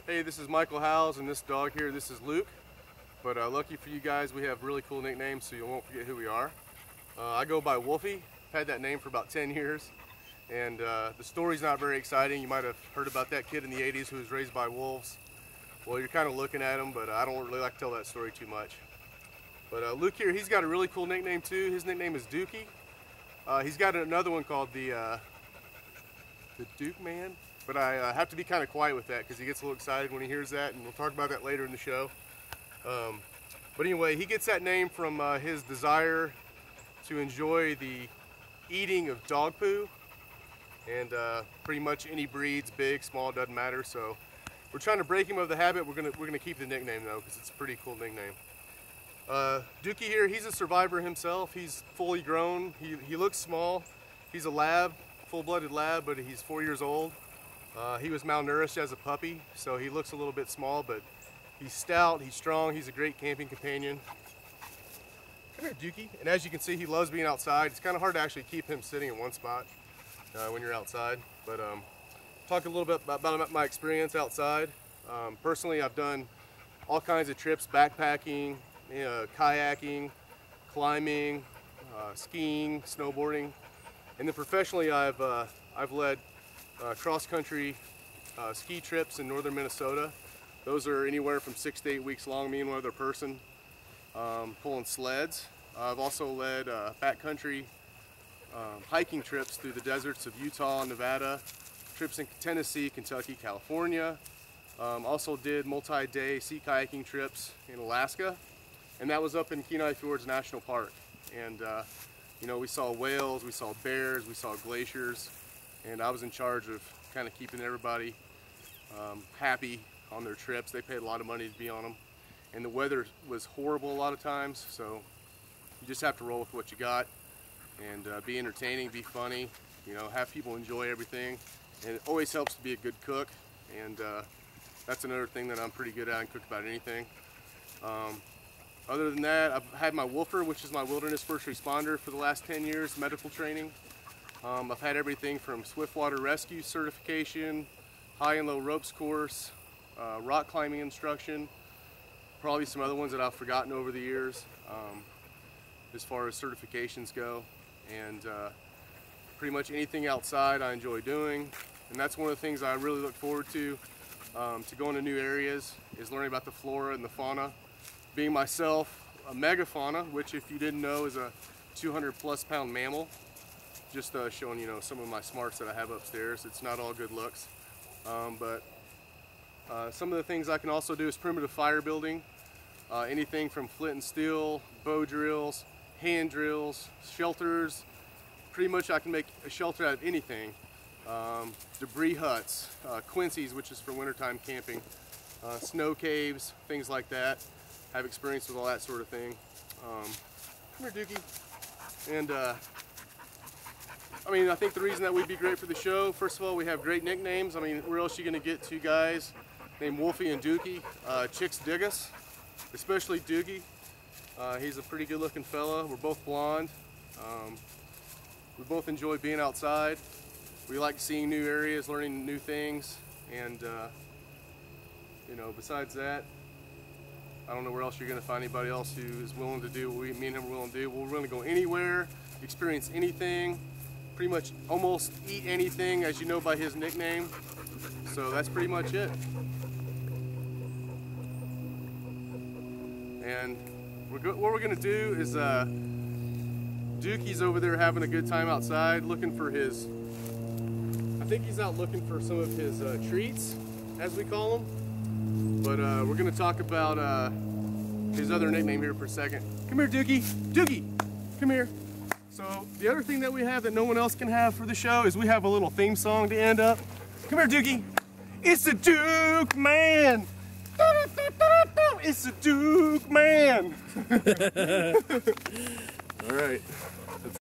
Hey, this is Michael Howes, and this dog here, this is Luke. But lucky for you guys, we have really cool nicknames, so you won't forget who we are. I go by Wolfy. I've had that name for about 10 years. And the story's not very exciting. You might have heard about that kid in the 80s who was raised by wolves. Well, you're kind of looking at him, but I don't really like to tell that story too much. But Luke here, he's got a really cool nickname too. His nickname is Dookie. He's got another one called the Duke Man. But I have to be kind of quiet with that because he gets a little excited when he hears that, and we'll talk about that later in the show. But anyway, he gets that name from his desire to enjoy the eating of dog poo, and pretty much any breeds, big, small, doesn't matter. So we're trying to break him of the habit. We're gonna keep the nickname though because it's a pretty cool nickname. Dookie here, he's a survivor himself. He's fully grown. He looks small. He's a lab, full-blooded lab, but he's 4 years old. He was malnourished as a puppy, so he looks a little bit small, but he's stout, he's strong, he's a great camping companion. Come here, Dookie. And as you can see, he loves being outside. It's kind of hard to actually keep him sitting in one spot when you're outside. But talk a little bit about my experience outside. Personally, I've done all kinds of trips: backpacking, kayaking, climbing, skiing, snowboarding, and then professionally, I've led cross-country ski trips in northern Minnesota. Those are anywhere from 6 to 8 weeks long, me and one other person pulling sleds. I've also led backcountry hiking trips through the deserts of Utah, Nevada, trips in Tennessee, Kentucky, California. Also did multi-day sea kayaking trips in Alaska, and that was up in Kenai Fjords National Park. And you know, we saw whales, we saw bears, we saw glaciers. And I was in charge of kind of keeping everybody happy on their trips. They paid a lot of money to be on them. And the weather was horrible a lot of times, so you just have to roll with what you got and be entertaining, be funny, you know, have people enjoy everything. And it always helps to be a good cook, and that's another thing that I'm pretty good at. I can cook about anything. Other than that, I've had my woofer, which is my wilderness first responder, for the last 10 years, medical training. I've had everything from swiftwater rescue certification, high and low ropes course, rock climbing instruction, probably some other ones that I've forgotten over the years as far as certifications go. And pretty much anything outside I enjoy doing. And that's one of the things I really look forward to going to new areas, is learning about the flora and the fauna. Being myself a megafauna, which if you didn't know is a 200+ pound mammal. Just showing, you know, some of my smarts that I have upstairs. It's not all good looks, but some of the things I can also do is primitive fire building. Anything from flint and steel, bow drills, hand drills, shelters. Pretty much I can make a shelter out of anything. Debris huts, quincies, which is for wintertime camping, snow caves, things like that. I have experience with all that sort of thing. Come here, Dookie. And I mean, I think the reason that we'd be great for the show, first of all, we have great nicknames. I mean, where else are you going to get two guys named Wolfy and Dookie? Chicks dig us, especially Dookie. He's a pretty good looking fella. We're both blonde. We both enjoy being outside. We like seeing new areas, learning new things, and you know, besides that, I don't know where else you're going to find anybody else who is willing to do what me and him are willing to do. We're willing to go anywhere, experience anything, pretty much almost eat anything, as you know by his nickname. So that's pretty much it. And what we're going to do is Dookie's over there having a good time outside, looking for his, I think he's out looking for some of his treats, as we call them. But we're going to talk about his other nickname here for a second. Come here, Dookie. Dookie, come here. So the other thing that we have that no one else can have for the show is we have a little theme song to end up. Come here, Dookie. It's the Duke Man. It's the Duke Man. All right.